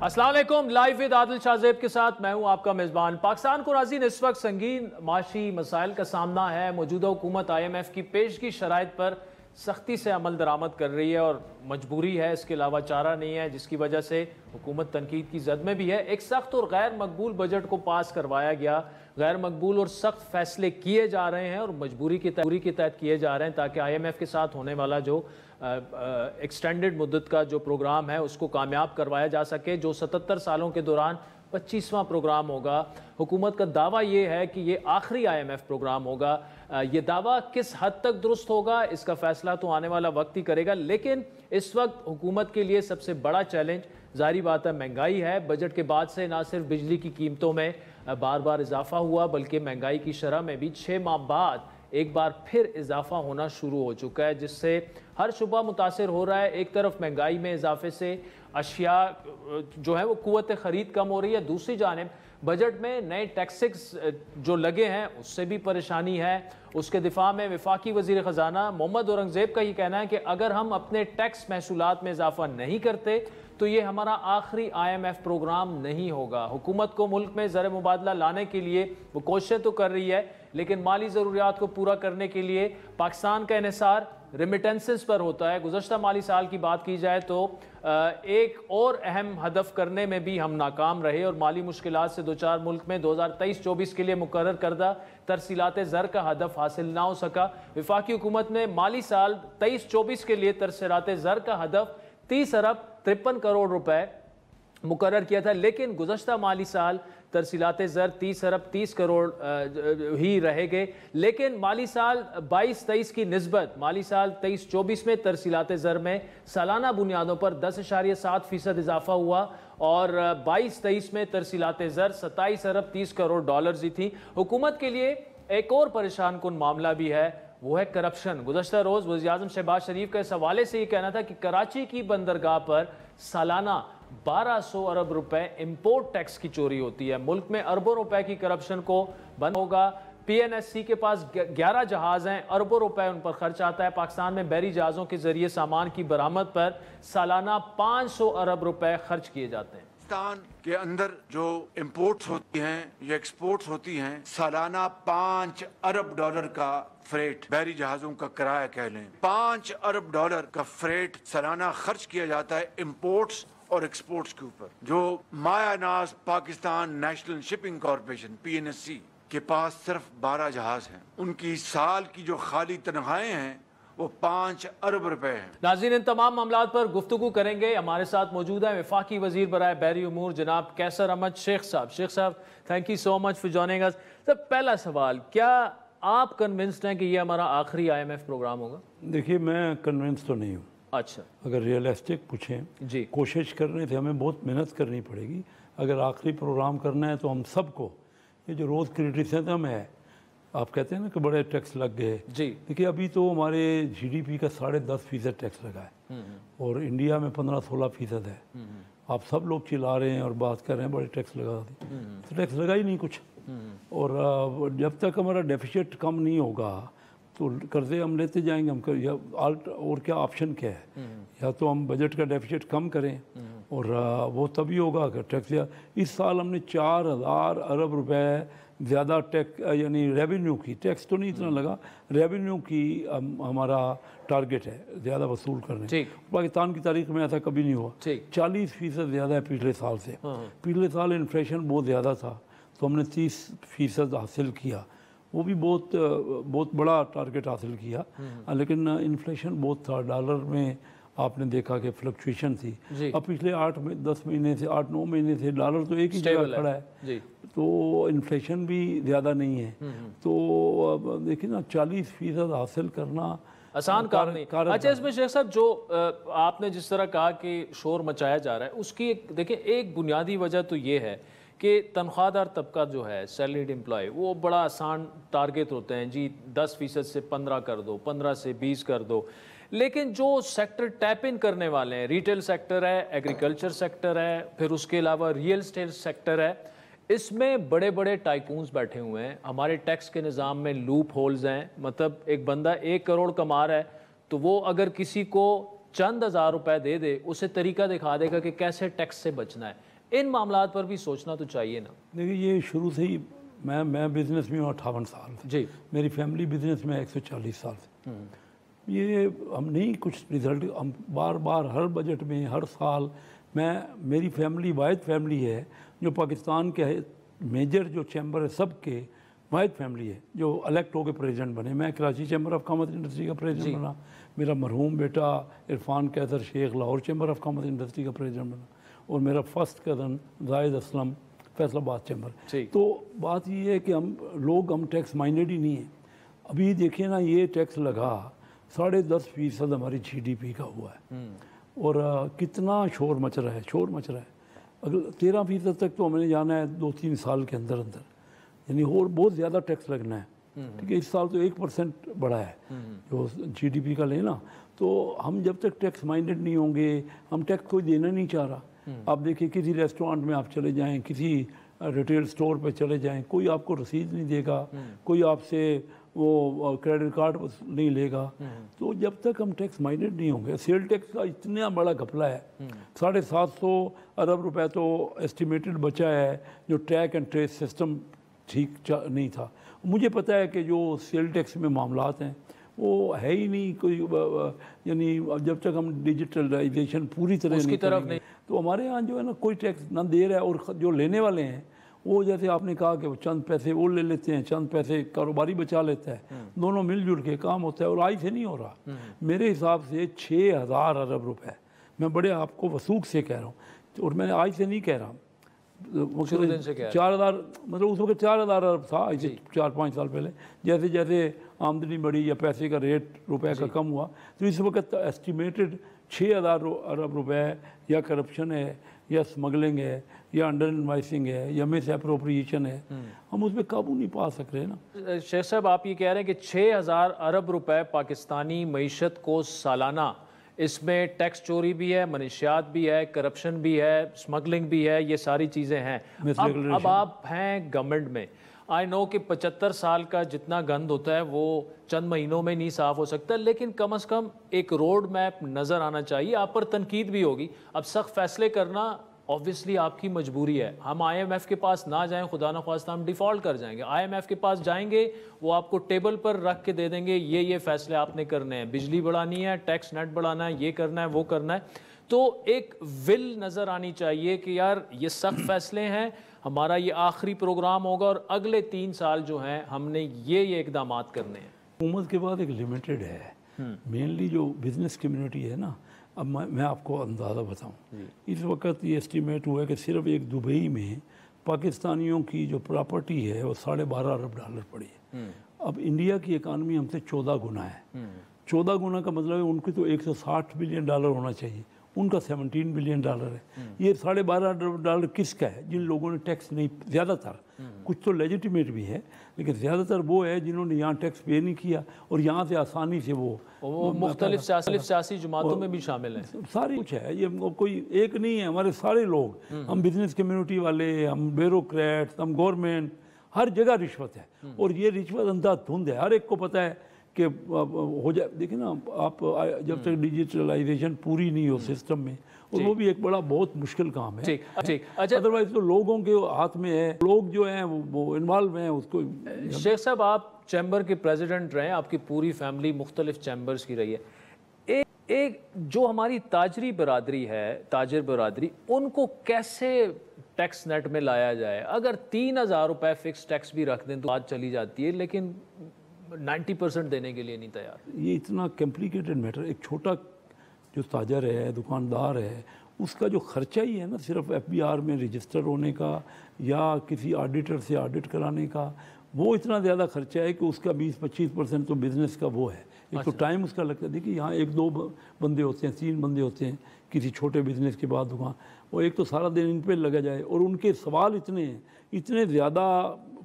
अस्सलाम वालेकुम। Live with Adil Shahzeb के साथ मैं हूं आपका मेज़बान। पाकिस्तान को नाज़रीन इस वक्त संगीन माशी मसाइल का सामना है। मौजूदा हुकूमत IMF की पेशगी शराइत पर सख्ती से अमल दरामद कर रही है और मजबूरी है, इसके अलावा चारा नहीं है, जिसकी वजह से हुकूमत तनकीद की जद में भी है। एक सख्त और गैर मकबूल बजट को पास करवाया गया, गैर मकबूल और सख्त फैसले किए जा रहे हैं और मजबूरी के तहत किए जा रहे हैं ताकि IMF के साथ होने वाला जो एक्सटेंडेड मुद्दत का जो प्रोग्राम है उसको कामयाब करवाया जा सके, जो 77 सालों के दौरान 25वां प्रोग्राम होगा। हुकूमत का दावा ये है कि ये आखिरी IMF प्रोग्राम होगा। ये दावा किस हद तक दुरुस्त होगा इसका फैसला तो आने वाला वक्त ही करेगा, लेकिन इस वक्त हुकूमत के लिए सबसे बड़ा चैलेंज जाहिर बात है महंगाई है। बजट के बाद से ना सिर्फ बिजली की कीमतों में बार बार इजाफा हुआ बल्कि महंगाई की शरह में भी 6 माह बाद एक बार फिर इजाफा होना शुरू हो चुका है, जिससे हर शुबा मुतासिर हो रहा है। एक तरफ महंगाई में इजाफे से अशिया जो है वो कुव्वत ख़रीद कम हो रही है, दूसरी जानिब बजट में नए टैक्सेस जो लगे हैं उससे भी परेशानी है। उसके दिफा में वफाकी वज़ीर ख़जाना मोहम्मद औरंगज़ेब का ये कहना है कि अगर हम अपने टैक्स महसूलात में इजाफा नहीं करते तो ये हमारा आखिरी IMF प्रोग्राम नहीं होगा। हुकूमत को मुल्क में ज़र मुबादला लाने के लिए वो कोशिशें तो कर रही है, लेकिन माली ज़रूरियात को पूरा करने के लिए पाकिस्तान का इन्हिसार रिमिटेंसेस पर होता है। गुज़श्ता माली साल की बात की जाए तो एक और अहम हदफ करने में भी हम नाकाम रहे और माली मुश्किलात से दो चार मुल्क में 2023-24 के लिए मुकर्रर करदा तरसीलात ज़र का हदफ हासिल ना हो सका। वफाकी हुकूमत ने माली साल 23-24 के लिए तरसीलात ज़र का हदफ 30 अरब 53 करोड़ रुपए मुकर्रर किया था, लेकिन गुज़श्ता माली साल तरसीलात ज़र 30 अरब 30 करोड़ ही रहेंगे। लेकिन माली साल 22-23 की निस्बत माली साल 23-24 में तरसीलात ज़र में सालाना बुनियादों पर 10.7% इजाफा हुआ और 22-23 में तरसीलात ज़र 27 अरब 30 करोड़ डॉलर्स ही थी। हुकूमत के लिए एक और परेशान कुन मामला भी है, वो है करप्शन। गुज़श्ता रोज़ वज़ीर आज़म शहबाज शरीफ का इस हवाले से ये कहना था कि कराची की बंदरगाह पर सालाना 1200 अरब रुपए इंपोर्ट टैक्स की चोरी होती है। मुल्क में अरबों रुपए की करप्शन को बंद होगा। PNSC के पास 11 जहाज़ हैं, अरबों रुपए उन पर खर्च आता है। पाकिस्तान में बहरी जहाज़ों के जरिए सामान की बरामद पर सालाना 500 अरब रुपए खर्च किए जाते हैं। पाकिस्तान के अंदर जो इंपोर्ट्स होती हैं या एक्सपोर्ट्स होती हैं, सालाना 5 अरब डॉलर का फ्रेट, बहरी जहाजों का किराया कह लें, 5 अरब डॉलर का फ्रेट सालाना खर्च किया जाता है इंपोर्ट्स और एक्सपोर्ट्स के ऊपर। जो मायानाज Pakistan national shipping corporation PNSC के पास सिर्फ 12 जहाज हैं, उनकी साल की जो खाली तनख्वाहें हैं वो 5 अरब रुपए हैं। नाज़रीन, इन तमाम मामलात पर गुफ्तगू करेंगे। हमारे साथ मौजूद है वफाकी वज़ीर बराए बहरी उमूर जनाब कैसर अहमद शेख साहब। Sheikh sahab, thank you so much for joining us. Sir, पहला सवाल, क्या आप कन्विंस्ड हैं कि ये हमारा आखिरी IMF प्रोग्राम होगा? देखिए, मैं कन्विंस तो नहीं हूँ। अच्छा, अगर रियलिस्टिक पूछें जी, कोशिश करने से हमें बहुत मेहनत करनी पड़ेगी। अगर आखिरी प्रोग्राम करना है तो हम सबको, ये जो रोज़ क्रिटिसिज्म है, आप कहते हैं ना कि बड़े टैक्स लग गए जी, देखिए अभी तो हमारे GDP का 10.5% टैक्स लगा है और इंडिया में 15-16% है। आप सब लोग चिल्ला रहे हैं और बात कर रहे हैं बड़े टैक्स लगा दी, तो टैक्स लगा ही नहीं कुछ। और जब तक हमारा डेफिसिट कम नहीं होगा तो कर्जे हम लेते जाएंगे। हम या और क्या ऑप्शन क्या है, या तो हम बजट का डेफिसिट कम करें और वो तभी होगा अगर टैक्स। या इस साल हमने 4000 अरब रुपए ज़्यादा टैक्स यानी रेवेन्यू की, टैक्स तो नहीं इतना लगा, रेवेन्यू की हमारा टारगेट है ज़्यादा वसूल करने। पाकिस्तान की तारीख में ऐसा कभी नहीं हुआ। 40% ज़्यादा है पिछले साल से। पिछले साल इन्फ्लेशन बहुत ज़्यादा था तो हमने 30% हासिल किया, वो भी बहुत बड़ा टारगेट हासिल किया। लेकिन इन्फ्लेशन बहुत था, डॉलर में आपने देखा कि फ्लक्चुएशन थी। अब पिछले 8-10 महीने से, 8-9 महीने से डॉलर तो एक ही जगह खड़ा है तो इन्फ्लेशन भी ज़्यादा नहीं है। तो अब देखिए ना, 40% हासिल करना आसान काम नहीं। अच्छा, इसमें शेख साहब जो आपने जिस तरह कहा कि शोर मचाया जा रहा है, उसकी देखिए एक बुनियादी वजह तो ये है कि तनख्वाहदार तबका जो है, सैलरीड एम्प्लॉय, वो बड़ा आसान टारगेट होते हैं जी, 10% से 15 कर दो, 15 से 20 कर दो। लेकिन जो सेक्टर टैप इन करने वाले हैं, रिटेल सेक्टर है, एग्रीकल्चर सेक्टर है, फिर उसके अलावा रियल एस्टेट सेक्टर है, इसमें बड़े बड़े टाइकून्स बैठे हुए हैं। हमारे टैक्स के निज़ाम में लूप होल्स हैं। मतलब एक बंदा 1 करोड़ कमा रहा है तो वो अगर किसी को चंद हज़ार रुपए दे दे, उसे तरीका दिखा देगा कि कैसे टैक्स से बचना है। इन मामलात पर भी सोचना तो चाहिए ना। देखिए ये शुरू से ही मैं बिज़नेस में हूँ 58 साल से जी। मेरी फैमिली बिज़नेस में 140 साल से। ये हम नहीं कुछ रिजल्ट, हम बार बार हर बजट में हर साल मेरी फैमिली वाहिद फैमिली है जो पाकिस्तान के मेजर जो चैम्बर है सब के वाहिद फैमिली है जो इलेक्ट होकर प्रेसिडेंट बने। मैं Karachi chamber of commerce industry का प्रेसिडेंट बना, मेरा मरहूम बेटा Irfan Qaiser Sheikh Lahore chamber of commerce industry का प्रेसिडेंट बना, और मेरा first cousin Zahid Aslam Faisalabad chamber. तो बात ये है कि हम टैक्स माइंडेड ही नहीं है। अभी देखिए ना, ये टैक्स लगा 10.5% हमारी GDP का हुआ है, और कितना शोर मच रहा है। अगर 13% तक तो हमने जाना है 2-3 साल के अंदर अंदर, यानी और बहुत ज़्यादा टैक्स लगना है। ठीक है, इस साल तो 1% बढ़ा है जो GDP का लेना। तो हम जब तक टैक्स माइंडेड नहीं होंगे, हम टैक्स कोई देना नहीं चाह रहा। आप देखिए किसी रेस्टोरेंट में आप चले जाएं, किसी रिटेल स्टोर पे चले जाएं, कोई आपको रसीद नहीं देगा, कोई आपसे वो क्रेडिट कार्ड नहीं लेगा। तो जब तक हम टैक्स माइंडेड नहीं होंगे, सेल टैक्स का इतना बड़ा घपला है, 750 अरब रुपए तो एस्टिमेटेड बचा है जो ट्रैक एंड ट्रेस सिस्टम ठीक नहीं था। मुझे पता है कि जो सेल टैक्स में मामलात हैं वो है ही नहीं कोई, यानी जब तक हम डिजिटलाइजेशन पूरी तरह नहीं, तो हमारे यहाँ जो है ना कोई टैक्स ना दे रहा है, और जो लेने वाले हैं वो जैसे आपने कहा कि वो चंद पैसे वो ले लेते हैं, चंद पैसे कारोबारी बचा लेता है, दोनों मिलजुल के काम होता है, और आज से नहीं हो रहा। मेरे हिसाब से 6,000 अरब रुपए, मैं बड़े आपको वसूख से कह रहा हूँ, और मैंने आज से नहीं कह रहा, 4,000 मतलब उस वक्त 4,000 अरब था, ऐसे 4-5 साल पहले। जैसे जैसे आमदनी बढ़ी या पैसे का रेट रुपए का कम हुआ, तो इस वक्त एस्टिमेटेड 6,000 अरब रुपए या करप्शन है, या स्मगलिंग है, या अंडर इन्वाइसिंग है, या मिस एप्रोप्रिएशन है। हम उस पर काबू नहीं पा सक रहे ना। शेख साहब, आप ये कह रहे हैं कि 6,000 अरब रुपए पाकिस्तानी मईशत को सालाना, इसमें टैक्स चोरी भी है, मनशियात भी है, करप्शन भी है, स्मगलिंग भी है, ये सारी चीज़ें हैं। अब आप हैं गवर्नमेंट में, आई नो कि 75 साल का जितना गंद होता है वो चंद महीनों में नहीं साफ़ हो सकता, लेकिन कम से कम एक रोड मैप नज़र आना चाहिए। आप पर तनकीद भी होगी, अब सख्त फैसले करना ऑब्वियसली आपकी मजबूरी है। हम IMF के पास ना जाएं, खुदा न ख्वास्ता हम डिफ़ॉल्ट कर जाएंगे। IMF के पास जाएंगे, वो आपको टेबल पर रख के दे देंगे, ये फैसले आपने करने हैं, बिजली बढ़ानी है, टैक्स नेट बढ़ाना है, ये करना है, वो करना है। तो एक विल नज़र आनी चाहिए कि यार ये सख्त फैसले हैं, हमारा ये आखिरी प्रोग्राम होगा और अगले 3 साल जो हैं हमने ये इकदाम करने हैं। हुकूमत के बाद एक लिमिटेड है, मेनली जो बिज़नेस कम्युनिटी है ना। अब मैं आपको अंदाज़ा बताऊं, इस वक्त ये एस्टीमेट हुआ है कि सिर्फ एक दुबई में पाकिस्तानियों की जो प्रॉपर्टी है वो 12.5 अरब डॉलर पड़ी है। अब इंडिया की इकानमी हमसे 14 गुना है। 14 गुना का मतलब है उनकी तो 160 बिलियन डॉलर होना चाहिए, उनका 17 बिलियन डॉलर है। ये 12.5 अरब डॉलर किसका है? जिन लोगों ने टैक्स नहीं, ज़्यादातर, कुछ तो लेजिटिमेट भी है, लेकिन ज़्यादातर वो है जिन्होंने यहाँ टैक्स पे नहीं किया और यहाँ से आसानी से वो मुख्तलिफ सियासी जमातों में भी शामिल हैं। सारी कुछ है, ये कोई एक नहीं है, हमारे सारे लोग, हम बिजनेस कम्युनिटी वाले, हम ब्यूरोक्रेट्स, हम गवर्नमेंट, हर जगह रिश्वत है। और ये रिश्वत अंधाधुंध है, हर एक को पता है कि हो जाए। देखिए ना, आप जब तक डिजिटलाइजेशन पूरी नहीं हो सिस्टम में, और वो भी एक बड़ा बहुत मुश्किल काम है। ठीक, अच्छा, अदरवाइज तो लोगों के हाथ में है, लोग जो हैं वो इन्वॉल्व हैं उसको। शेख साहब, आप चैम्बर के प्रेसिडेंट रहे, आपकी पूरी फैमिली मुख्तलिफ चैम्बर्स की रही है। एक जो हमारी ताजरी बरादरी है, ताजर बरादरी, उनको कैसे टैक्स नेट में लाया जाए? अगर 3,000 रुपये फिक्स टैक्स भी रख दें तो बात चली जाती है, लेकिन 90% देने के लिए नहीं तैयार। ये इतना कॉम्प्लिकेटेड मैटर। एक छोटा जो ताजर है, दुकानदार है, उसका जो खर्चा ही है ना, सिर्फ FBR में रजिस्टर होने का या किसी ऑडिटर से ऑडिट कराने का, वो इतना ज़्यादा खर्चा है कि उसका 20-25% तो बिज़नेस का वो है। एक तो टाइम उसका लगता है। देखिए यहाँ 1-2 बंदे होते हैं, 3 बंदे होते हैं किसी छोटे बिज़नेस के बाद दुकान, वो एक तो सारा दिन इन पे लगा जाए, और उनके सवाल इतने ज़्यादा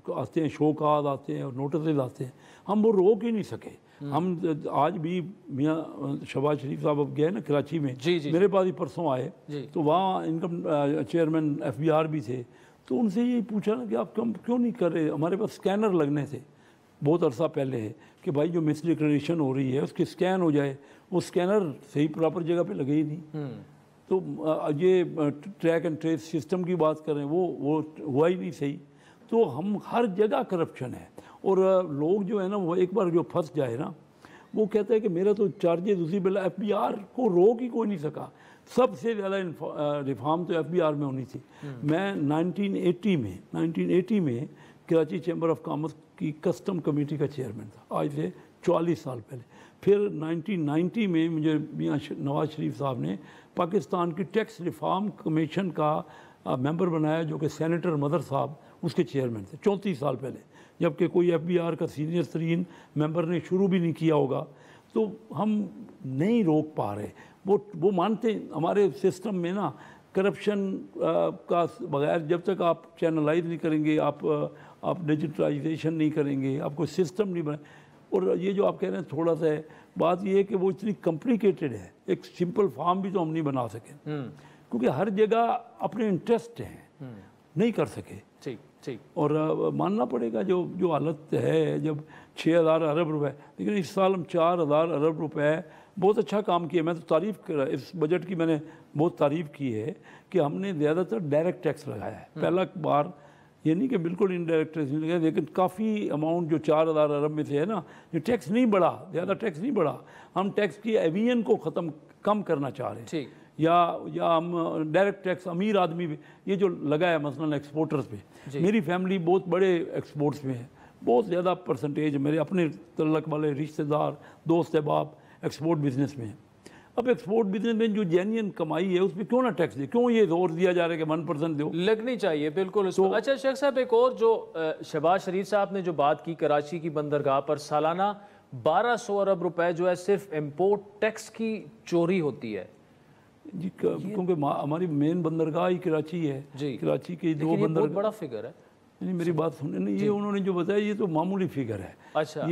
आते हैं, शोकाज आते हैं और नोटिस आते हैं, हम वो रोक ही नहीं सके। हम आज भी मियाँ शहबाज शरीफ साहब अब गए ना कराची में, मेरे पास ही परसों आए, तो वहाँ इनकम चेयरमैन FBR भी थे, तो उनसे यही पूछा ना कि आप क्यों नहीं कर रहे? हमारे पास स्कैनर लगने थे बहुत अरसा पहले है कि भाई जो मिस डिक्लेरेशन हो रही है उसकी स्कैन हो जाए। वो स्कैनर सही प्रॉपर जगह पे लगे ही नहीं। तो ये ट्रैक एंड ट्रेस सिस्टम की बात करें वो हुआ ही नहीं सही। तो हम हर जगह करप्शन है। और लोग जो है ना वो एक बार जो फंस जाए ना वो कहता है कि मेरा तो चार्जेस उसी बिल FBR को रोक ही कोई नहीं सका। सबसे ज़्यादा रिफॉर्म तो FBR में होनी थी। मैं 1980 में कराची चैम्बर ऑफ कॉमर्स की कस्टम कमेटी का चेयरमैन था, आज से 44 साल पहले। फिर 1990 में मुझे मियां नवाज शरीफ साहब ने पाकिस्तान की टैक्स रिफॉर्म कमीशन का मेंबर बनाया, जो कि सेनेटर मदर साहब उसके चेयरमैन थे 34 साल पहले, जबकि कोई FBR का सीनियर तरीन मेंबर ने शुरू भी नहीं किया होगा। तो हम नहीं रोक पा रहे। वो मानते हमारे सिस्टम में ना करप्शन का बगैर जब तक आप चैनलाइज नहीं करेंगे, आप डिजिटलाइजेशन नहीं करेंगे, आप कोई सिस्टम नहीं बनाए। और ये जो आप कह रहे हैं थोड़ा सा है, बात ये है कि वो इतनी कॉम्प्लिकेटेड है, एक सिंपल फॉर्म भी तो हम नहीं बना सके क्योंकि हर जगह अपने इंटरेस्ट हैं, नहीं कर सके। ठीक ठीक। और मानना पड़ेगा जो हालत है, जब 6,000 अरब रुपए, लेकिन इस साल हम 4,000 अरब रुपए बहुत अच्छा काम किया। मैं तो तारीफ़ कर रहा, इस बजट की मैंने बहुत तारीफ़ की है कि हमने ज़्यादातर डायरेक्ट टैक्स लगाया है। पहला बार ये नहीं कि बिल्कुल इनडायरेक्ट टैक्स नहीं लगाया, लेकिन काफ़ी अमाउंट जो 4,000 अरब में से है ना, ये टैक्स नहीं बढ़ा, ज़्यादा टैक्स नहीं बढ़ा। हम टैक्स की एवियन को कम करना चाह रहे हैं। ठीक। या हम डायरेक्ट टैक्स अमीर आदमी भी ये जो लगाया मसलन एक्सपोर्टर्स पे, मेरी फैमिली बहुत बड़े एक्सपोर्ट्स में है, बहुत ज़्यादा परसेंटेज मेरे अपने तल्लक वाले रिश्तेदार दोस्त अहबाब एक्सपोर्ट बिजनेस में है। अब एक्सपोर्ट बिजनेस में जो जेन्युइन कमाई है उस पर क्यों ना टैक्स दे, क्यों ये जोर दिया जा रहा है कि 1% दो, लगनी चाहिए बिल्कुल। तो अच्छा शेख साहब, एक और जो शहबाज शरीफ साहब ने जो बात की कराची की बंदरगाह पर सालाना 1200 अरब रुपए जो है सिर्फ इम्पोर्ट टैक्स की चोरी होती है जी, क्योंकि हमारी मेन बंदरगाह ही कराची है जी। कराची के दो बंदरगाह, बहुत बड़ा फिगर है। नहीं मेरी बात सुनने नहीं, ये उन्होंने जो बताया ये तो मामूली फिगर है। अच्छा,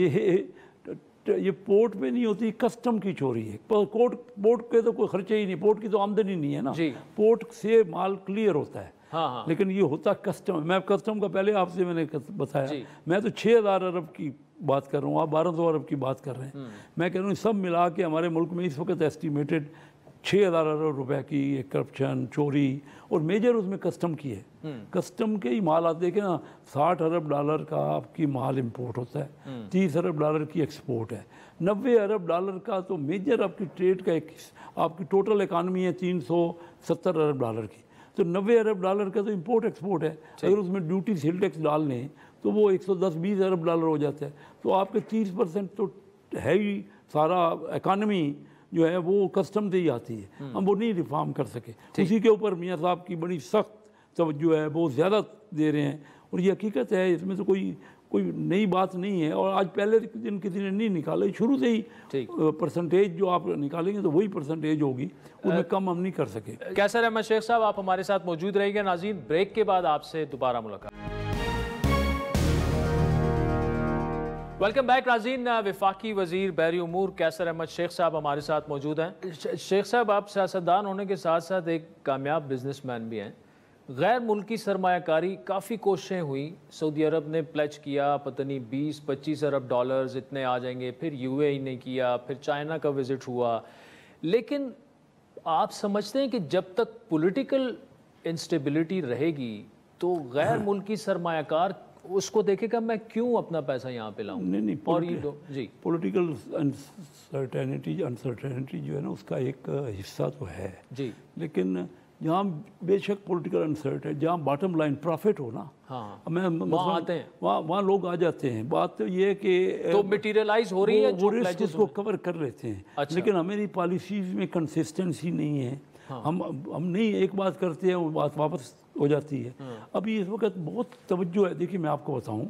ये पोर्ट पे नहीं होती, कस्टम की चोरी है। पोर्ट के तो कोई खर्चे ही नहीं, पोर्ट की तो आमदनी नहीं है ना, पोर्ट से माल क्लियर होता है। हाँ। लेकिन ये होता कस्टम। मैं कस्टम का पहले आपसे मैंने बताया, मैं तो 6,000 अरब की बात कर रहा हूँ, आप 1200 अरब की बात कर रहे हैं। मैं कह रहा हूँ सब मिला के हमारे मुल्क में इस वक्त एस्टिमेटेड 6,000 अरब रुपए की ये करप्शन चोरी, और मेजर उसमें कस्टम की है। कस्टम के ही माल आते हैं ना, 60 अरब डॉलर का आपकी माल इंपोर्ट होता है, 30 अरब डॉलर की एक्सपोर्ट है, 90 अरब डॉलर का तो मेजर आपकी ट्रेड का आपकी टोटल इकानमी है 370 अरब डॉलर की, तो 90 अरब डॉलर का तो इंपोर्ट एक्सपोर्ट है। अगर उसमें ड्यूटी सेल टैक्स डाल लें तो वो 110-20 अरब डॉलर हो जाता है। तो आपके 30% तो है ही, सारा इकानमी जो है वो कस्टम से ही आती है। हम वो नहीं रिफॉर्म कर सके, उसी के ऊपर मियाँ साहब की बड़ी सख्त तवज्जो है, बहुत ज़्यादा दे रहे हैं। और ये हकीकत है, इसमें तो कोई नई बात नहीं है। और आज पहले दिन किसी ने नहीं निकाला, शुरू से ही परसेंटेज जो आप निकालेंगे तो वही परसेंटेज होगी, उसमें कम हम नहीं कर सके। कैसर अहमद शेख साहब, आप हमारे साथ मौजूद रहेंगे। नाज़रीन, ब्रेक के बाद आपसे दोबारा मुलाकात। वेलकम बैक नाज़रीन। वफाकी वज़ीर बहरी उमूर कैसर अहमद शेख साहब हमारे साथ मौजूद हैं। शेख साहब, आप सियासतदान होने के साथ साथ एक कामयाब बिजनेसमैन भी हैं। गैर मुल्की सरमायाकारी काफ़ी कोशिशें हुई, सऊदी अरब ने प्लेज किया पता नहीं 20-25 अरब डॉलर्स इतने आ जाएंगे, फिर UAE ने किया, फिर चाइना का विज़िट हुआ। लेकिन आप समझते हैं कि जब तक पॉलिटिकल इंस्टेबिलिटी रहेगी तो गैर मुल्की सरमायाकार उसको देखेगा मैं क्यों अपना पैसा यहाँ पे लाऊं? नहीं, और ये जी पॉलिटिकल अनसर्टेनिटी जो है ना उसका एक हिस्सा तो है जी, लेकिन जहाँ बेशक पॉलिटिकल अनसर्ट है, जहाँ बॉटम लाइन प्रॉफिट हो ना, हाँ, वहाँ आते हैं, वहाँ लोग आ जाते हैं। बात तो ये है कि तो मटीरियलाइज हो रही है, वो रिस्क उसको कवर कर लेते हैं। अच्छा। लेकिन हमारी पॉलिसीज में कंसिस्टेंसी नहीं है। हाँ। हम नहीं एक बात करते हैं वो बात वापस हो जाती है। हाँ। अभी इस वक्त बहुत तवज्जो है। देखिए मैं आपको बताऊं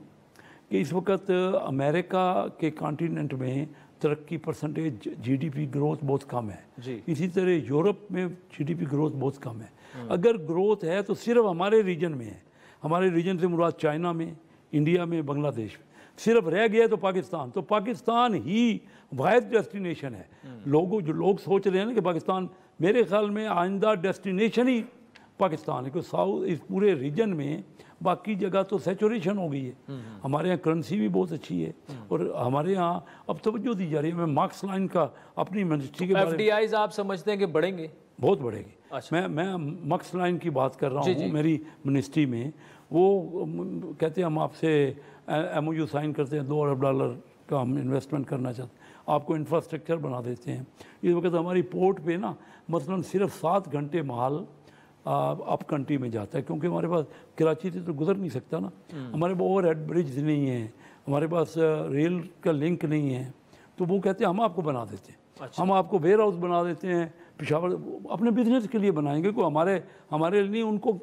कि इस वक्त अमेरिका के कॉन्टिनेंट में तरक्की परसेंटेज GDP ग्रोथ बहुत कम है जी। इसी तरह यूरोप में GDP ग्रोथ बहुत कम है। अगर ग्रोथ है तो सिर्फ हमारे रीजन में है। हमारे रीजन से मुराद चाइना में, इंडिया में, बांग्लादेश में। सिर्फ रह गया तो पाकिस्तान, तो पाकिस्तान ही वाहिद डेस्टिनेशन है। जो लोग सोच रहे हैं ना कि पाकिस्तान, मेरे ख्याल में आइंदा डेस्टिनेशन ही पाकिस्तान है, क्योंकि साउथ इस पूरे रीजन में बाकी जगह तो सैचुरेशन हो गई है। हमारे यहाँ करेंसी भी बहुत अच्छी है और हमारे यहाँ अब तवज्जो दी जा रही है। मैं मार्क्स लाइन का अपनी मिनिस्ट्री के बारे में, FDIs आप समझते हैं कि बढ़ेंगे? बहुत बढ़ेगी। अच्छा। मैं मक्स लाइन की बात कर रहा हूँ। मेरी मिनिस्ट्री में वो कहते हैं हम आपसे MOU साइन करते हैं, $2 अरब का हम इन्वेस्टमेंट करना चाहते हैं, आपको इंफ्रास्ट्रक्चर बना देते हैं। इस वक्त हमारी पोर्ट पे ना मसलन सिर्फ 7 घंटे माल अप कंट्री में जाता है, क्योंकि हमारे पास कराची से तो गुजर नहीं सकता ना, हमारे पास ओवर हेड ब्रिज नहीं है, हमारे पास रेल का लिंक नहीं है। तो वो कहते हैं हम आपको बना देते हैं। अच्छा। हम आपको वेयर हाउस बना देते हैं, पेशावर अपने बिजनेस के लिए बनाएंगे, को हमारे लिए उनको।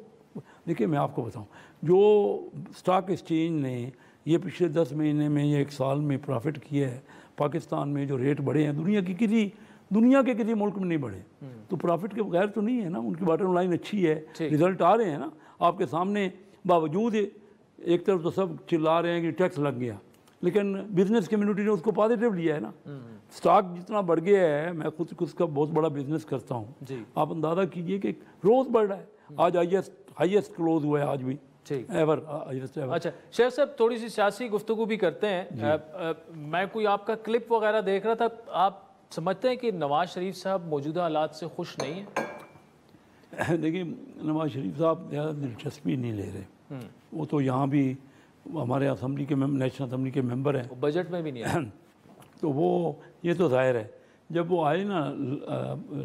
देखिए मैं आपको बताऊं, जो स्टॉक एक्सचेंज ने ये पिछले 10 महीने में या 1 साल में प्रॉफिट किया है, पाकिस्तान में जो रेट बढ़े हैं दुनिया के किसी मुल्क में नहीं बढ़े, तो प्रॉफिट के बगैर तो नहीं है ना। उनकी बॉटम लाइन अच्छी है, रिजल्ट आ रहे हैं ना आपके सामने। बावजूद एक तरफ तो सब चिल्ला रहे हैं कि टैक्स लग गया, लेकिन बिजनेस कम्युनिटी ने उसको पॉजिटिव लिया है ना। स्टॉक जितना बढ़ गया है, मैं खुद उसका बहुत बड़ा बिजनेस करता हूँ, आप अंदाज़ा कीजिए कि रोज़ बढ़ रहा है। आज हाईएस्ट क्लोज हुआ है आज भी एवर। अच्छा शेख साहब, थोड़ी सी सियासी गुफ्तगू भी करते हैं। मैं कोई आपका क्लिप वगैरह देख रहा था, आप समझते हैं कि नवाज शरीफ साहब मौजूदा हालात से खुश नहीं हैं? देखिए नवाज शरीफ साहब ज़्यादा दिलचस्पी नहीं ले रहे। वो तो यहाँ भी हमारे असम्बली के नेशनल असम्बली के मेंबर हैं, बजट में भी नहीं आए। तो वो ये तो जाहिर है, जब वो आए ना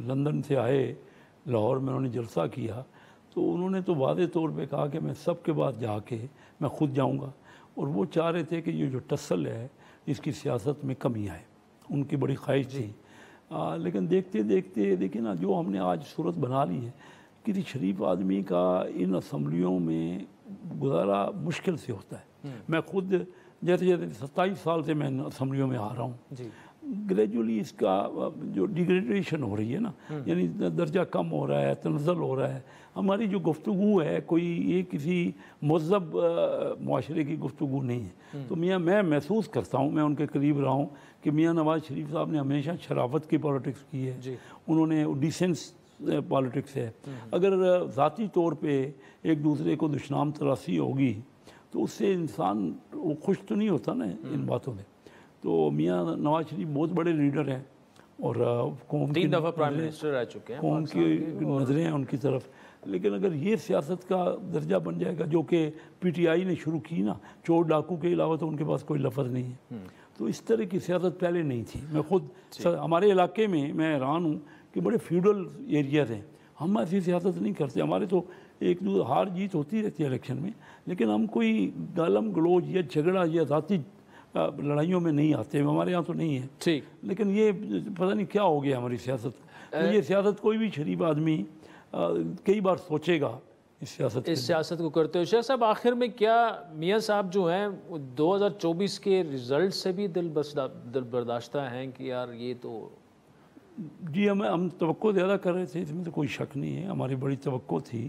लंदन से आए, लाहौर में उन्होंने जलसा किया, तो उन्होंने तो वादे तौर पे कहा कि मैं सबके बाद जाके मैं खुद जाऊंगा। और वो चाह रहे थे कि ये जो टसल है इसकी सियासत में कमी आए, उनकी बड़ी ख्वाहिश थी। लेकिन देखते देखते देखिए ना, जो हमने आज सूरत बना ली है, किसी शरीफ आदमी का इन असम्बलियों में गुजारा मुश्किल से होता है। मैं खुद जैसे 27 साल से मैं असम्बलियों में आ रहा हूँ, ग्रेजुअली इसका जो डिग्रेडेशन हो रही है ना, यानी दर्जा कम हो रहा है, तनज़्ज़ुल हो रहा है। हमारी जो गुफ्तगू है कोई ये किसी महज़ब मुआशरे की गुफ्तगू नहीं है। तो मियाँ मैं महसूस करता हूँ, मैं उनके करीब रहा हूँ, कि मियाँ नवाज शरीफ साहब ने हमेशा शराफत की पॉलिटिक्स की है, उन्होंने डिसेंस पॉलिटिक्स है। अगर ज़ाती तौर पे एक दूसरे को दुश्मन तराशी होगी तो उससे इंसान वो खुश तो नहीं होता ना इन बातों में। तो मियाँ नवाज शरीफ बहुत बड़े लीडर हैं और कौम 3 दफ़ा प्राइम मिनिस्टर रह चुके हैं, कौम की नज़रें हैं उनकी तरफ। लेकिन अगर ये सियासत का दर्जा बन जाएगा जो कि PTI ने शुरू की ना, चोर डाकू के अलावा तो उनके पास कोई लफ्ज़ नहीं है, तो इस तरह की सियासत पहले नहीं थी। मैं खुद हमारे इलाके में मैं हैरान हूँ कि बड़े फ्यूडल एरियाज हैं, हम ऐसी सियासत नहीं करते। हमारे तो एक दो हार जीत होती रहती है इलेक्शन में, लेकिन हम कोई गालम गलोज या झगड़ा या ज़ाती लड़ाइयों में नहीं आते, हमारे यहाँ तो नहीं है। ठीक, लेकिन ये पता नहीं क्या हो गया हमारी सियासत को। ये सियासत कोई भी शरीफ आदमी कई बार सोचेगा इस सियासत को करते हो। शेख साहब, आखिर में क्या मियाँ साहब जो हैं 2024 के रिजल्ट से भी दिल बर्दाश्ता हैं कि यार ये तो जी हम तवक्को ज़्यादा कर रहे थे, इसमें तो कोई शक नहीं है, हमारी बड़ी तवक्को थी।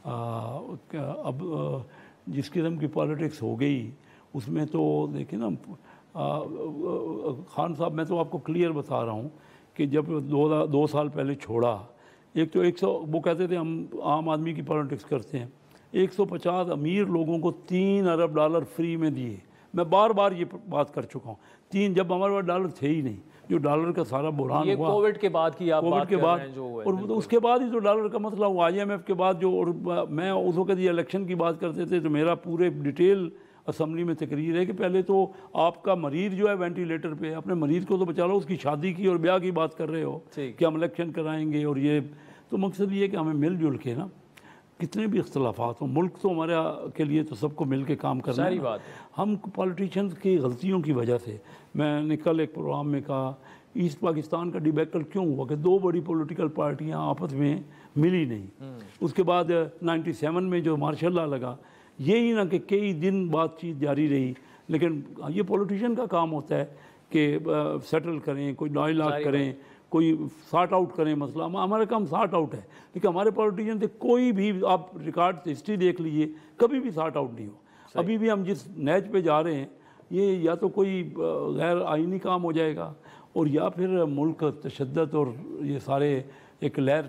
अब जिस किस्म की पॉलिटिक्स हो गई उसमें तो देखिए ना, खान साहब मैं तो आपको क्लियर बता रहा हूँ कि जब 2 साल पहले छोड़ा, एक तो 100 वो कहते थे हम आम आदमी की पॉलिटिक्स करते हैं, 150 अमीर लोगों को $3 अरब फ्री में दिए। मैं बार बार ये बात कर चुका हूँ, 3 जब हमारे पास डॉलर थे ही नहीं, जो डॉलर का सारा बुरहान हुआ कोविड के बाद की आप कोविड के बाद, और उसके बाद ही तो डॉलर का मसला हुआ, IMF के बाद जो। और मैं उस वक्त ये इलेक्शन की बात करते थे तो मेरा पूरे डिटेल असम्बली में तकरीर है कि पहले तो आपका मरीज़ जो है वेंटिलेटर पे, अपने मरीज़ को तो बचा लो, उसकी शादी की और ब्याह की बात कर रहे हो कि हम इलेक्शन कराएंगे। और ये तो मकसद ये कि हमें मिलजुल के ना, कितने भी इख्तलाफात हों, मुल्क तो हमारा के लिए तो सबको मिल के काम करना है। बात हम पॉलिटिशियंस की गलतियों की वजह से, मैंने कल एक प्रोग्राम में कहा ईस्ट पाकिस्तान का डिबेकल क्यों हुआ कि 2 बड़ी पॉलिटिकल पार्टियां आपस में मिली नहीं। उसके बाद 97 में जो मार्शल लॉ लगा, यही ना कि कई दिन बातचीत जारी रही। लेकिन ये पॉलिटिशियन का काम होता है कि सेटल करें, कोई डायलॉग करें, कोई सॉर्ट आउट करें मसला। हमारा काम सॉर्ट आउट है, लेकिन हमारे पॉलिटिशियन से कोई भी, आप रिकॉर्ड हिस्ट्री देख लीजिए, कभी भी सॉर्ट आउट नहीं हो। अभी भी हम जिस नहज पे जा रहे हैं, ये या तो कोई गैर आइनी काम हो जाएगा और या फिर मुल्क तशद्दुद और ये सारे एक लहर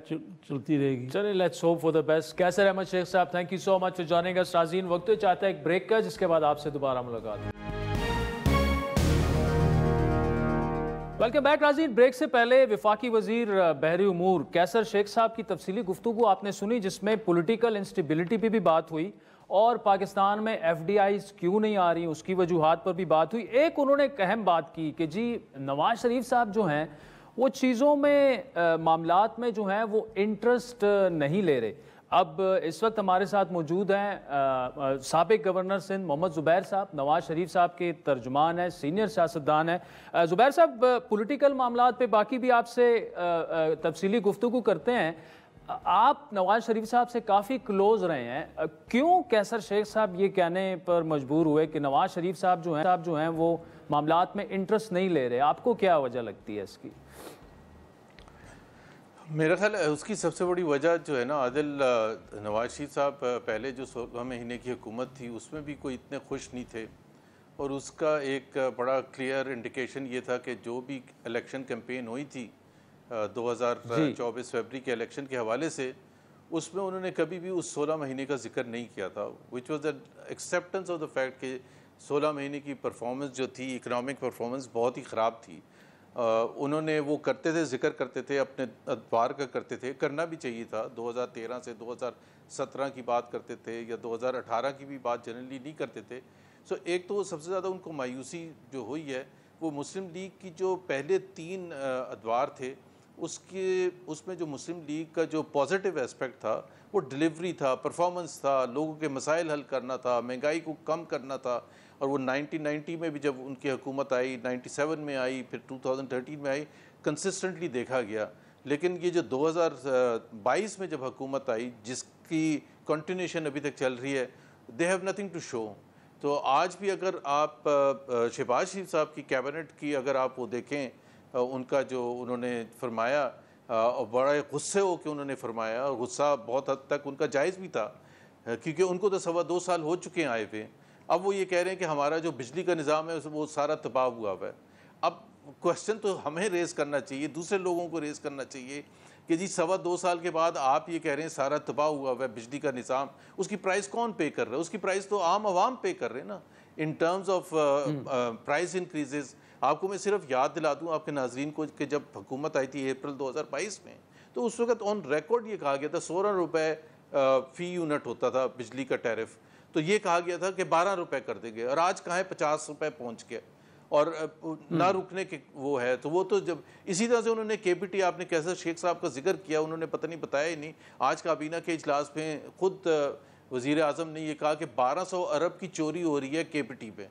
चलती रहेगी। चलिए, let's hope for the best. Qaiser Ahmed Sheikh sahab, thank you so much for joining us. नाज़रीन, वक्त तो चाहता है एक ब्रेक का, जिसके बाद आपसे दोबारा मुलाकात। वेलकम बैक नाज़रीन। ब्रेक से पहले वफाकी वजीर बहरी उमूर कैसर शेख साहब की तफसीली गुफ्तगू आपने सुनी, जिसमें पॉलिटिकल इंस्टेबिलिटी पर भी बात हुई और पाकिस्तान में FDIs क्यों नहीं आ रही उसकी वजूहात पर भी बात हुई। एक उन्होंने एक अहम बात की कि जी नवाज शरीफ साहब जो हैं वो चीज़ों में मामलात में जो हैं वो इंटरेस्ट नहीं ले रहे। अब इस वक्त हमारे साथ मौजूद हैं साबिक गवर्नर सिंध मोहम्मद ज़ुबैर साहब, नवाज शरीफ साहब के तर्जुमान हैं, सीनियर सियासतदान हैं। ज़ुबैर साहब, पॉलिटिकल मामलात पे बाकी भी आपसे तफसीली गुफ्तगू करते हैं। आप नवाज शरीफ साहब से काफ़ी क्लोज रहे हैं, क्यों कैसर शेख साहब ये कहने पर मजबूर हुए कि नवाज शरीफ साहब जो हैं वो मामलात में इंटरेस्ट नहीं ले रहे? आपको क्या वजह लगती है इसकी? मेरा ख्याल है उसकी सबसे बड़ी वजह जो है ना आदिल, नवाज शरीफ साहब पहले जो 16 महीने की हुकूमत थी उसमें भी कोई इतने खुश नहीं थे, और उसका एक बड़ा क्लियर इंडिकेशन ये था कि जो भी इलेक्शन कैंपेन हुई थी 2024 फरवरी के इलेक्शन के हवाले से, उसमें उन्होंने कभी भी उस 16 महीने का जिक्र नहीं किया था, which was the acceptance of the fact कि 16 महीने की परफॉर्मेंस जो थी, इकनॉमिक परफॉर्मेंस बहुत ही ख़राब थी। उन्होंने वो करते थे, जिक्र करते थे, अपने अदवार का करते थे, करना भी चाहिए था। 2013 से 2017 की बात करते थे या 2018 की भी बात जनरली नहीं करते थे। सो एक तो सबसे ज़्यादा उनको मायूसी जो हुई है वो मुस्लिम लीग की जो पहले 3 अदवार थे उसमें जो मुस्लिम लीग का जो पॉजिटिव एस्पेक्ट था वो डिलीवरी था, परफॉर्मेंस था, लोगों के मसाइल हल करना था, महंगाई को कम करना था। और वो 1990 में भी जब उनकी हुकूमत आई, 97 में आई, फिर 2013 में आई, कंसिस्टेंटली देखा गया। लेकिन ये जो 2022 में जब हुकूमत आई, जिसकी कंटिन्यूशन अभी तक चल रही है, they have nothing to show. तो आज भी अगर आप शहबाज शरीफ साहब की कैबिनेट की अगर आप वो देखें, उनका जो उन्होंने फरमाया, और बड़ा गुस्से हो के उन्होंने फरमाया, और गुस्सा बहुत हद तक उनका जायज़ भी था, क्योंकि उनको तो 2.25 साल हो चुके हैं आए हुए। अब वो ये कह रहे हैं कि हमारा जो बिजली का निज़ाम है वो सारा तबाह हुआ हुआ है। अब क्वेश्चन तो हमें रेज़ करना चाहिए, दूसरे लोगों को रेज़ करना चाहिए कि जी 2.25 साल के बाद आप ये कह रहे हैं सारा तबाह हुआ हुआ है बिजली का निज़ाम, उसकी प्राइस कौन पे कर रहा है? उसकी प्राइस तो आम आवाम पे कर रहे हैं ना, in terms of price increases. आपको मैं सिर्फ याद दिला दूँ आपके नाजरीन को कि जब हुकूमत आई थी अप्रैल 2022 में, तो उस वक्त ऑन रिकॉर्ड ये कहा गया था 16 रुपये फ़ी यूनिट होता था बिजली का टैरिफ, तो ये कहा गया था कि 12 रुपये कर देंगे, और आज कहाँ है 50 रुपये पहुँच गया, और ना रुकने के वो है। तो वो तो जब इसी तरह से उन्होंने KPT, आपने कैसर शेख साहब का जिक्र किया, उन्होंने पता नहीं बताया ही नहीं। आज काबीना के इजलास में खुद वज़ीर आज़म ने ये कहा कि 1200 अरब की चोरी हो रही है KPT पे।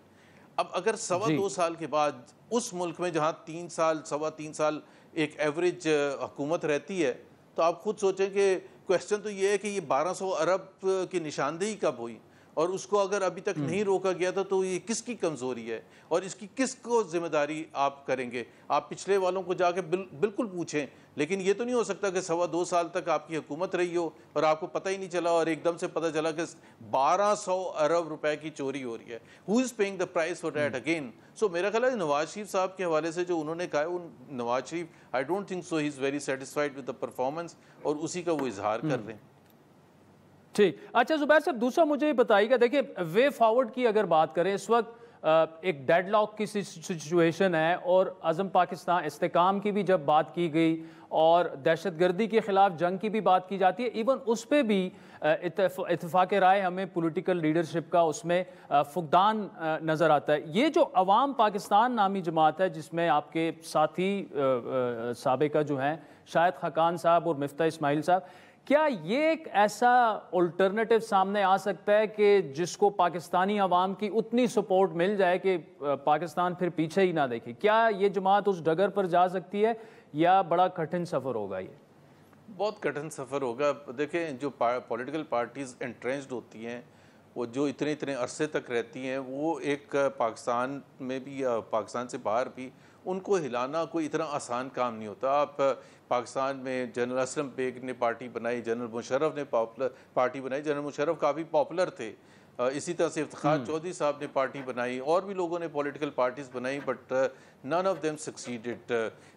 अब अगर 2.25 साल के बाद उस मुल्क में जहाँ 3 साल 3.25 साल एक एवरेज हुकूमत रहती है, तो आप खुद सोचें कि क्वेश्चन तो ये है कि ये 1200 अरब की निशानदेही कब हुई, और उसको अगर अभी तक नहीं रोका गया था, तो ये किसकी कमज़ोरी है और इसकी किसको जिम्मेदारी आप करेंगे? आप पिछले वालों को जाके बिल्कुल पूछें, लेकिन ये तो नहीं हो सकता कि 2.25 साल तक आपकी हुकूमत रही हो और आपको पता ही नहीं चला, और एकदम से पता चला कि 1200 अरब रुपए की चोरी हो रही है। Who is paying the price for that again? So मेरा ख्याल है नवाज शरीफ साहब के हवाले से जो उन्होंने कहा है, Nawaz Sharif I don't think so he is very satisfied with the performance, और उसी का वो इजहार कर रहे हैं। ठीक, अच्छा ज़ुबैर साहब, दूसरा मुझे बताइएगा, देखिए वे फॉरवर्ड की अगर बात करें, इस वक्त एक डेडलॉक की सिचुएशन है, और अज़म पाकिस्तान इस्तेकाम की भी जब बात की गई और दहशतगर्दी के ख़िलाफ़ जंग की भी बात की जाती है, इवन उस पर भी इत्तेफाक राय हमें पॉलिटिकल लीडरशिप का उसमें फुकदान नज़र आता है। ये जो अवाम पाकिस्तान नामी जमात है, जिसमें आपके साथी साबिका जो हैं शाहिद खाकान साहब और मिफ्ता इस्माइल साहब, क्या ये एक ऐसा अल्टरनेटिव सामने आ सकता है कि जिसको पाकिस्तानी अवाम की उतनी सपोर्ट मिल जाए कि पाकिस्तान फिर पीछे ही ना देखे? क्या ये जमात उस डगर पर जा सकती है, या बड़ा कठिन सफ़र होगा? ये बहुत कठिन सफ़र होगा। देखें, जो पॉलिटिकल पार्टीज़ एंट्रेंस्ड होती हैं, वो जो इतने अरसे तक रहती हैं, वो एक पाकिस्तान में भी या पाकिस्तान से बाहर भी उनको हिलाना कोई इतना आसान काम नहीं होता। आप पाकिस्तान में जनरल असलम बेग ने पार्टी बनाई, जनरल मुशर्रफ ने पार्टी बनाई। जनरल मुशर्रफ काफ़ी पॉपुलर थे, इसी तरह से इफ्तिखार चौधरी साहब ने पार्टी बनाई और भी लोगों ने पॉलिटिकल पार्टीज बनाई, but none of them succeeded.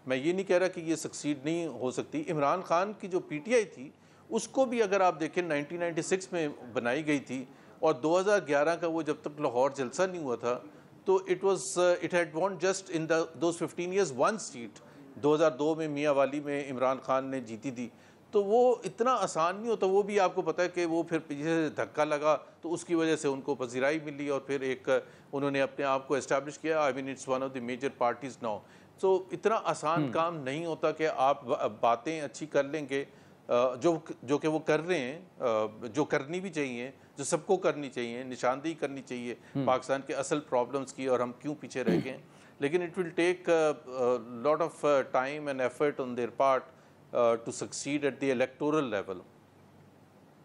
मैं ये नहीं कह रहा कि ये सक्सीड नहीं हो सकती। इमरान खान की जो पीटीआई थी उसको भी अगर आप देखें 1996 में बनाई गई थी और 2011 का वो जब तक लाहौर जलसा नहीं हुआ था तो it had won just in those 15 years 1 सीट। 2002 में मियाँ वाली में इमरान खान ने जीती थी, तो वो इतना आसान नहीं होता। वो भी आपको पता है कि वो फिर पीछे से धक्का लगा तो उसकी वजह से उनको पजीराई मिली और फिर एक उन्होंने अपने आप को एस्टैब्लिश किया। I mean it's one of the major parties now. So इतना आसान काम नहीं होता कि आप बातें अच्छी कर लेंगे जो कि वो कर रहे हैं, जो करनी भी चाहिए, जो सबको करनी चाहिए, निशानदेही करनी चाहिए पाकिस्तान के असल प्रॉब्लम्स की और हम क्यों पीछे रह गए। लेकिन it will take lot of time and effort on their part to succeed at the electoral level.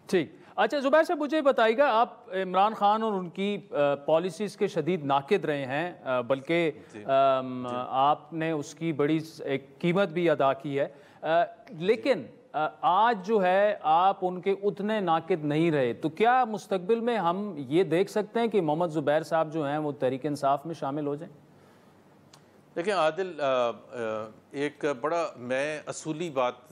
ठीक, अच्छा जुबैर साहब मुझे बताइएगा, आप इमरान खान और उनकी पॉलिसीज के शदीद नाकिद रहे हैं, बल्कि आपने उसकी बड़ी एक कीमत भी अदा की है, लेकिन आज जो है आप उनके उतने नाकिद नहीं रहे, तो क्या मुस्तकबिल में हम ये देख सकते हैं कि मोहम्मद जुबैर साहब जो हैं वो तहरीक इंसाफ में शामिल हो जाएं? देखिए आदिल, एक बड़ा मैं असूली बात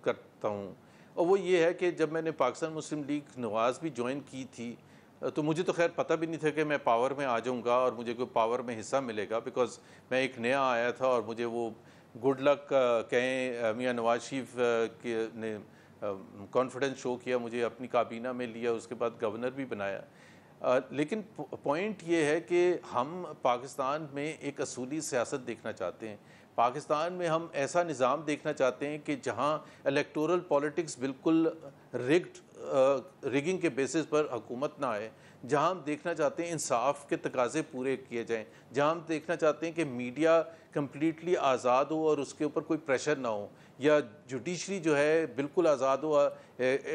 करता हूँ और वो ये है कि जब मैंने पाकिस्तान मुस्लिम लीग नवाज़ भी ज्वाइन की थी तो मुझे तो खैर पता भी नहीं था कि मैं पावर में आ जाऊँगा और मुझे कोई पावर में हिस्सा मिलेगा, बिकॉज मैं एक नया आया था और मुझे वो गुड लक कहें मियाँ नवाज शरीफ ने कॉन्फिडेंस शो किया, मुझे अपनी काबीना में लिया, उसके बाद गवर्नर भी बनाया। लेकिन पॉइंट ये है कि हम पाकिस्तान में एक असूली सियासत देखना चाहते हैं। पाकिस्तान में हम ऐसा निज़ाम देखना चाहते हैं कि जहाँ इलेक्टोरल पॉलिटिक्स बिल्कुल रिगिंग के बेसिस पर हुकूमत ना आए, जहाँ हम देखना चाहते हैं इंसाफ के तकाजे पूरे किए जाएं, जहाँ हम देखना चाहते हैं कि मीडिया कम्प्लीटली आज़ाद हो और उसके ऊपर कोई प्रेशर ना हो, या जुडिशरी जो है बिल्कुल आज़ाद हो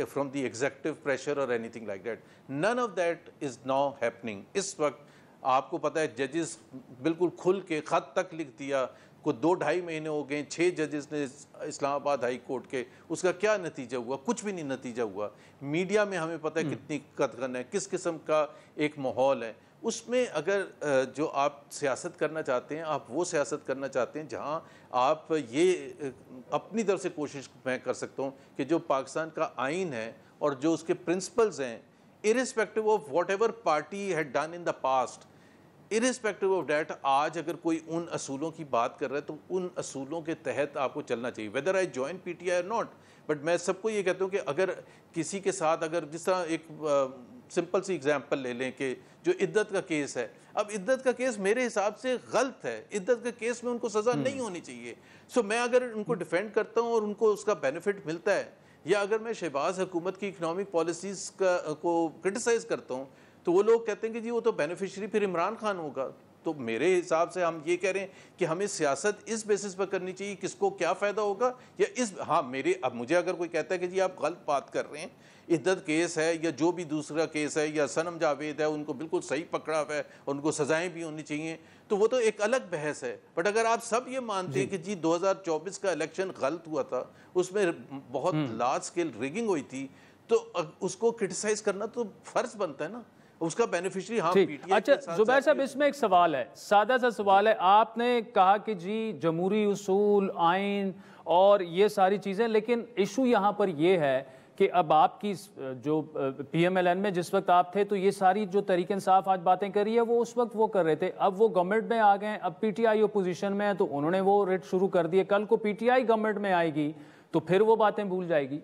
फ्रॉम द एग्जेक्टिव प्रेशर और anything like that. None of that is now happening. इस वक्त आपको पता है जजेस बिल्कुल खुल के ख़त तक लिख दिया, को 2-2.5 महीने हो गए, 6 जजेस ने इस्लामाबाद हाई कोर्ट के, उसका क्या नतीजा हुआ? कुछ भी नहीं नतीजा हुआ। मीडिया में हमें पता है कितनी कतगन है, किस किस्म का एक माहौल है। उसमें अगर जो आप सियासत करना चाहते हैं, आप वो सियासत करना चाहते हैं जहां आप ये अपनी तरफ से कोशिश मैं कर सकता हूं कि जो पाकिस्तान का आइन है और जो उसके प्रिंसिपल्स हैं, irrespective of what ever party had done in the past, irrespective of that, आज अगर कोई उन असूलों की बात कर रहा है तो उन असूलों के तहत आपको चलना चाहिए, वेदर आई जॉइन पीटीआई और नॉट। बट मैं सबको ये कहता हूँ कि अगर किसी के साथ, अगर जिस तरह एक सिंपल सी एग्जांपल ले लें कि जो इद्दत का केस है, अब इद्दत का केस मेरे हिसाब से गलत है, इद्दत के केस में उनको सज़ा नहीं होनी चाहिए। सो मैं अगर उनको डिफेंड करता हूँ और उनको उसका बेनिफिट मिलता है, या अगर मैं शहबाज हुकूमत की इकनॉमिक पॉलिसीज़ को क्रिटिसाइज़ करता हूँ तो वो लोग कहते हैं कि जी वो तो बेनिफिशरी फिर इमरान खान होगा। तो मेरे हिसाब से हम ये कह रहे हैं कि हमें सियासत इस बेसिस पर करनी चाहिए किसको क्या फ़ायदा होगा, या इस अब मुझे अगर कोई कहता है कि जी आप गलत बात कर रहे हैं, इद्दत केस है या जो भी दूसरा केस है या सनम जावेद है, उनको बिल्कुल सही पकड़ा हुआ है, उनको सज़ाएं भी होनी चाहिए, तो वो तो एक अलग बहस है। बट अगर आप सब ये मानते हैं कि जी 2024 का इलेक्शन गलत हुआ था, उसमें बहुत लार्ज स्केल रिगिंग हुई थी, तो उसको क्रिटिसाइज करना तो फ़र्ज बनता है ना, उसका बेनिफिशियरी। हाँ, अच्छा जुबैर साहब, इसमें एक सवाल है, सादा सा सवाल है। आपने कहा कि जी जमहूरी उसूल, आइन और ये सारी चीज़ें, लेकिन इशू यहाँ पर ये है कि अब आपकी जो PMLN में जिस वक्त आप थे तो ये सारी जो तहरीक इंसाफ आज बातें कर रही है वो उस वक्त वो कर रहे थे, अब वो गवर्नमेंट में आ गए, अब PTI अपोजिशन में है तो उन्होंने वो रेट शुरू कर दिए, कल को PTI गवर्नमेंट में आएगी तो फिर वो बातें भूल जाएगी।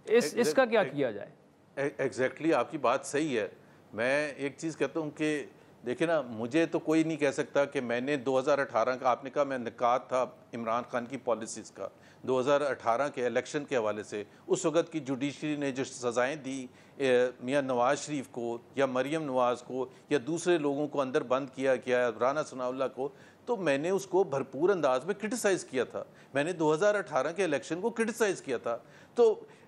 इसका क्या किया जाए? एग्जैक्टली आपकी बात सही है। मैं एक चीज़ कहता हूँ कि देखिए ना, मुझे तो कोई नहीं कह सकता कि मैंने 2018 का, आपने कहा मैं निकात था इमरान खान की पॉलिसीज़ का, 2018 के इलेक्शन के हवाले से उस वक़्त की जुडिशरी ने जो सज़ाएं दी मियाँ नवाज़ शरीफ को या मरीम नवाज़ को या दूसरे लोगों को अंदर बंद किया गया, राना सनाउल्लाह को, तो मैंने उसको भरपूर अंदाज में क्रिटिसाइज़ किया था। मैंने 2018 के इलेक्शन को क्रिटिसाइज़ किया था। तो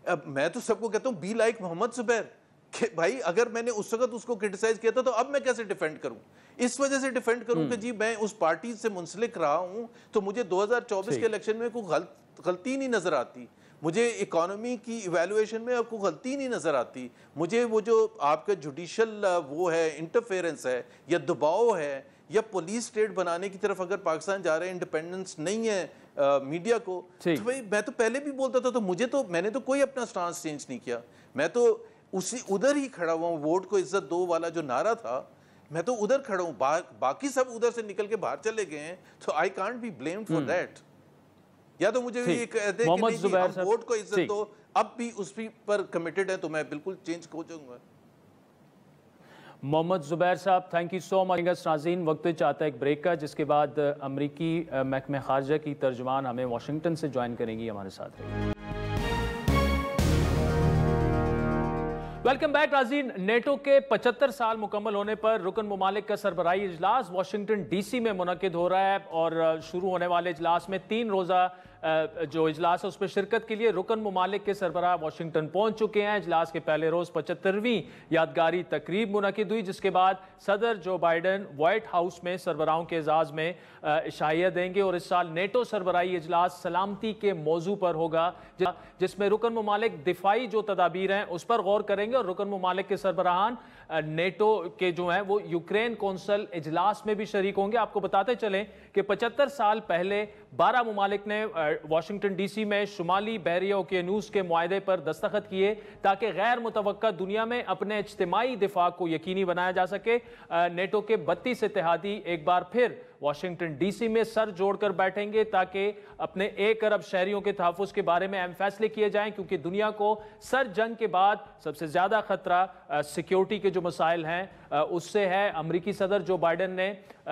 अब मैं तो सबको कहता हूँ बी लाइक मोहम्मद जुबैर, कि भाई अगर मैंने उस वक्त उसको क्रिटिसाइज किया था तो अब मैं कैसे डिफेंड करूं? इस वजह से डिफेंड करूं कि जी मैं उस पार्टी से मुंसलिक रहा हूं तो मुझे 2024 के इलेक्शन में कोई गलती नहीं नजर आती। मुझे इकोनॉमी की इवैल्यूएशन में आपको गलती नहीं नज़र आती। मुझे वो जो आपका जुडिशल वो है इंटरफेरेंस है या दबाव है या पुलिस स्टेट बनाने की तरफ अगर पाकिस्तान जा रहे हैं, इंडिपेंडेंस नहीं है मीडिया को, तो भाई मैं तो पहले भी बोलता था, तो मैंने तो कोई अपना स्टांस चेंज नहीं किया। मैं तो उसी उधर ही खड़ा हुआ हूँ। वोट को इज्जत दो वाला जो नारा था, मैं तो उधर खड़ा हूँ। बाकी सब उधर से निकल के बाहर चले गए हैं, तो I can't be blamed for that. या तो मुझे ये कहते हैं कि नहीं जी, हम वोट को इज्जत दो, अब भी उस पर कमिटेड है, तो मैं बिल्कुल चेंज हो जाऊंगा। मोहम्मद जुबैर साहब, थैंक यू सो मच। नाज़रीन, वक्त चाहता है एक ब्रेक का, जिसके बाद अमरीकी महकमे खारजा की तर्जुमान हमें वाशिंगटन से ज्वाइन करेंगी। हमारे साथ रहिए। वेलकम बैक नाज़रीन। नेटो के 75 साल मुकम्मल होने पर रुकन ममालिक का सरबराही इजलास वाशिंगटन DC में मुनक्किद हो रहा है और शुरू होने वाले इजलास में 3 रोज़ा जो इजलास है उस पर शिरकत के लिए रुकन ममालिक के सरबराह वाशिंगटन पहुंच चुके हैं। इजलास के पहले रोज़ 75वीं यादगारी तकरीब मुनक्किद हुई, जिसके बाद सदर जो बाइडन व्हाइट हाउस में सरबराहों के एजाज़ में इशाइया देंगे। और इस साल नेटो सरबराही इजलास सलामती के मौजू पर होगा, जिसमें रुकन ममालिक दिफाई जो तदाबीर हैं उस पर गौर करेंगे। और रुकन ममालिक के सरबराहान नेटो के जो हैं वो यूक्रेन कौंसल इजलास में भी शरीक होंगे। आपको बताते चलें कि 75 साल पहले 12 ममालिक ने वाशिंगटन DC में शुमाली बहरिया ओकेनूस के मुआहदे पर दस्तखत किए ताकि गैर मुतवक्का दुनिया में अपने इज्तिमाई दिफा को यकीनी बनाया जा सके। नेटो के 32 इत्तेहादी एक बार फिर वाशिंगटन DC में सर जोड़कर बैठेंगे ताकि अपने 1 अरब शहरियों के तहफ़्फ़ुज़ के बारे में अहम फैसले किए जाएं, क्योंकि दुनिया को सर जंग के बाद सबसे ज़्यादा ख़तरा सिक्योरिटी के जो मसाइल हैं उससे है। अमरीकी सदर जो बाइडन ने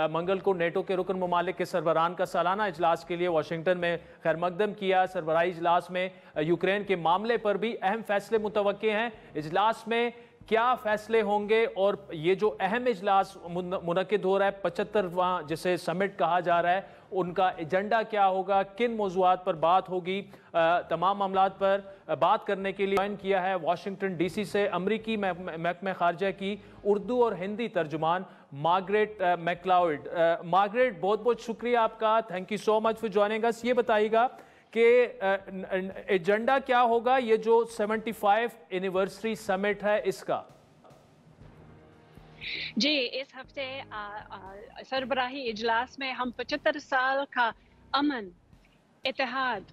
मंगल को नेटो के रुकन ममालिक के सरबराहान का सालाना इजलास के लिए वाशिंगटन में खैर मकदम किया। सरबराही इजलास में यूक्रेन के मामले पर भी अहम फैसले मुतवक्के हैं। इजलास में क्या फैसले होंगे और ये जो अहम इजलास मुनक्किद हो रहा है 75वां जिसे समिट कहा जा रहा है, उनका एजेंडा क्या होगा, किन मौज़ूआत पर बात होगी, तमाम मामलात पर बात करने के लिए ज्वाइन किया है वाशिंगटन DC से अमरीकी महकमे खारजा की उर्दू और हिंदी तर्जुमान मार्गरेट मैकलाउड। मार्गरेट, बहुत बहुत शुक्रिया आपका, thank you so much for joining अस। ये बताइएगा कि एजेंडा क्या होगा ये जो 75 एनिवर्सरी समिट है इसका? जी, इस हफ्ते सरबराही इजलास में हम 75 साल का अमन, इत्तेहाद,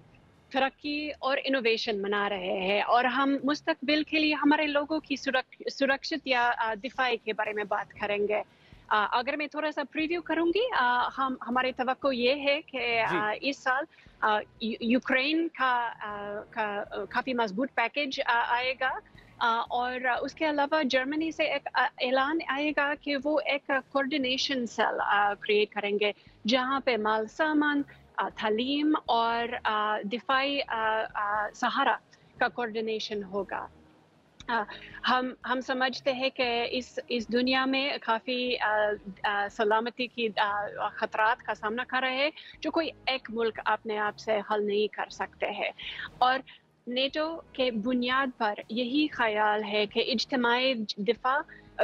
तरक्की और इनोवेशन मना रहे हैं और हम मुस्तकबिल के लिए हमारे लोगों की सुरक्षित या दिफाई के बारे में बात करेंगे। अगर मैं थोड़ा सा प्रीव्यू करूंगी, हमारी तवक्को ये है कि इस साल यूक्रेन का काफ़ी मजबूत पैकेज आएगा और उसके अलावा जर्मनी से एक ऐलान आएगा कि वो एक कोऑर्डिनेशन सेल क्रिएट करेंगे जहां पे माल सामान, तालीम और दिफाई सहारा का कोऑर्डिनेशन होगा। हम समझते हैं कि इस दुनिया में काफ़ी सलामती की ख़तरात का सामना कर रहे हैं जो कोई एक मुल्क अपने आप से हल नहीं कर सकते हैं। और नेटो के बुनियाद पर यही ख्याल है कि इज्तिमाई दिफा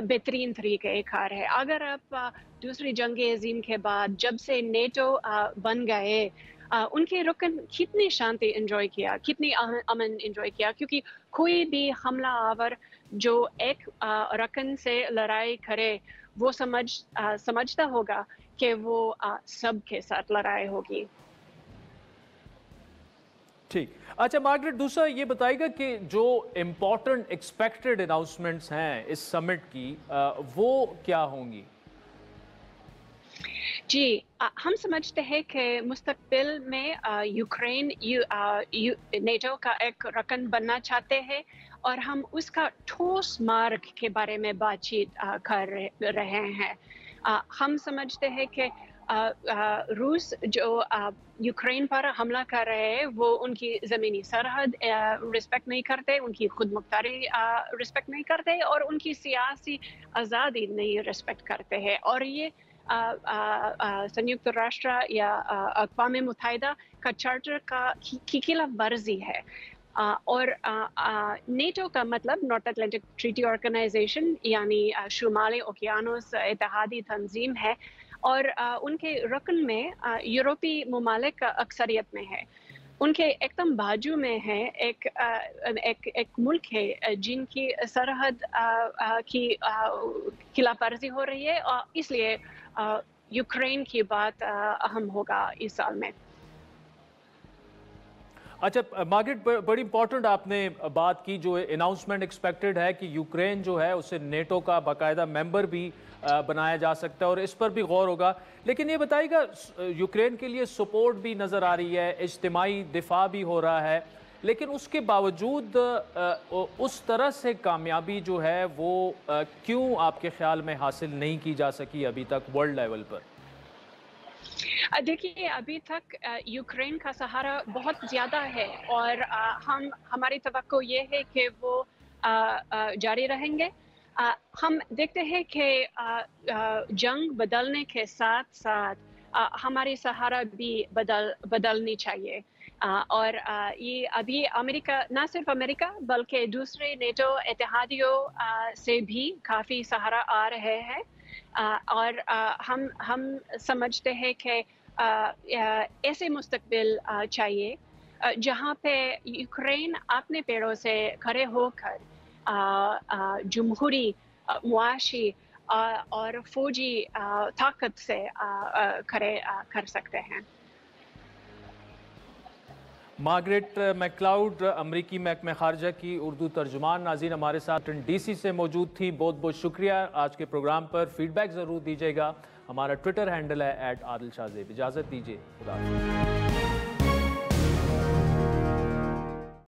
बेहतरीन तरीके कार है। अगर आप दूसरी जंग अज़ीम के बाद जब से नेटो बन गए, उनके रुकन कितनी शांति एंजॉय किया, कितनी अमन एंजॉय किया, क्योंकि कोई भी हमला आवर जो एक रकन से लड़ाई करे वो समझता होगा कि वो सबके साथ लड़ाई होगी। ठीक, अच्छा मार्गरेट, दूसरा ये बताएगा कि जो इम्पोर्टेंट एक्सपेक्टेड अनाउंसमेंट्स हैं इस समिट की वो क्या होंगी? जी, हम समझते हैं कि मुस्तकबिल में यूक्रेन नेटो का एक रकन बनना चाहते हैं और हम उसका ठोस मार्ग के बारे में बातचीत कर रहे हैं। हम समझते हैं कि रूस जो यूक्रेन पर हमला कर रहे हैं वो उनकी ज़मीनी सरहद रिस्पेक्ट नहीं करते, उनकी खुद मुख्तारी रिस्पेक्ट नहीं करते और उनकी सियासी आज़ादी नहीं रिस्पेक्ट करते हैं। और ये संयुक्त राष्ट्र या अक़वाम मुत्तहिदा का चार्टर की खिलाफ वर्जी है। और नेटो का मतलब नॉर्थ अटलांटिक ट्रीटी ऑर्गेनाइजेशन यानी शुमाली ओकियानूस इत्तेहादी तंजीम है और उनके रुकन में यूरोपी ममालिक अक्सरियत में है। उनके एकदम बाजू में है एक मुल्क है जिनकी सरहद की खिलाफवर्जी हो रही है, और इसलिए यूक्रेन की बात अहम होगा इस साल में। अच्छा मार्गरेट, बड़ी इंपॉर्टेंट आपने बात की, जो अनाउंसमेंट एक्सपेक्टेड है कि यूक्रेन जो है उसे नेटो का बाकायदा मेंबर भी बनाया जा सकता है और इस पर भी गौर होगा। लेकिन ये बताइएगा, यूक्रेन के लिए सपोर्ट भी नज़र आ रही है, इज्तिमाई दिफा भी हो रहा है, लेकिन उसके बावजूद उस तरह से कामयाबी जो है वो क्यों आपके ख्याल में हासिल नहीं की जा सकी अभी तक वर्ल्ड लेवल पर? देखिए, अभी तक यूक्रेन का सहारा बहुत ज़्यादा है और हमारी तवक्को ये है कि वो जारी रहेंगे। हम देखते हैं कि जंग बदलने के साथ साथ हमारी सहारा भी बदलनी चाहिए। और ये अभी अमेरिका, ना सिर्फ अमेरिका बल्कि दूसरे नेटो इत्तेहादियों से भी काफ़ी सहारा आ रहे हैं। और हम समझते हैं कि ऐसे मुस्तकबिल चाहिए जहाँ पे यूक्रेन अपने पैरों से खड़े होकर जमहूरी, मुआशी और फौजी ताकत से खड़े कर सकते हैं। मार्गरेट मैकलाउड, अमरीकी महकमे खारजा की उर्दू तर्जुमान, नाज़रीन हमारे साथ DC से मौजूद थी। बहुत बहुत शुक्रिया। आज के प्रोग्राम पर फीडबैक ज़रूर दीजिएगा। हमारा ट्विटर हैंडल है @आदिल शाहज़ेब। इजाज़त दीजिए, खुदा हाफ़िज़।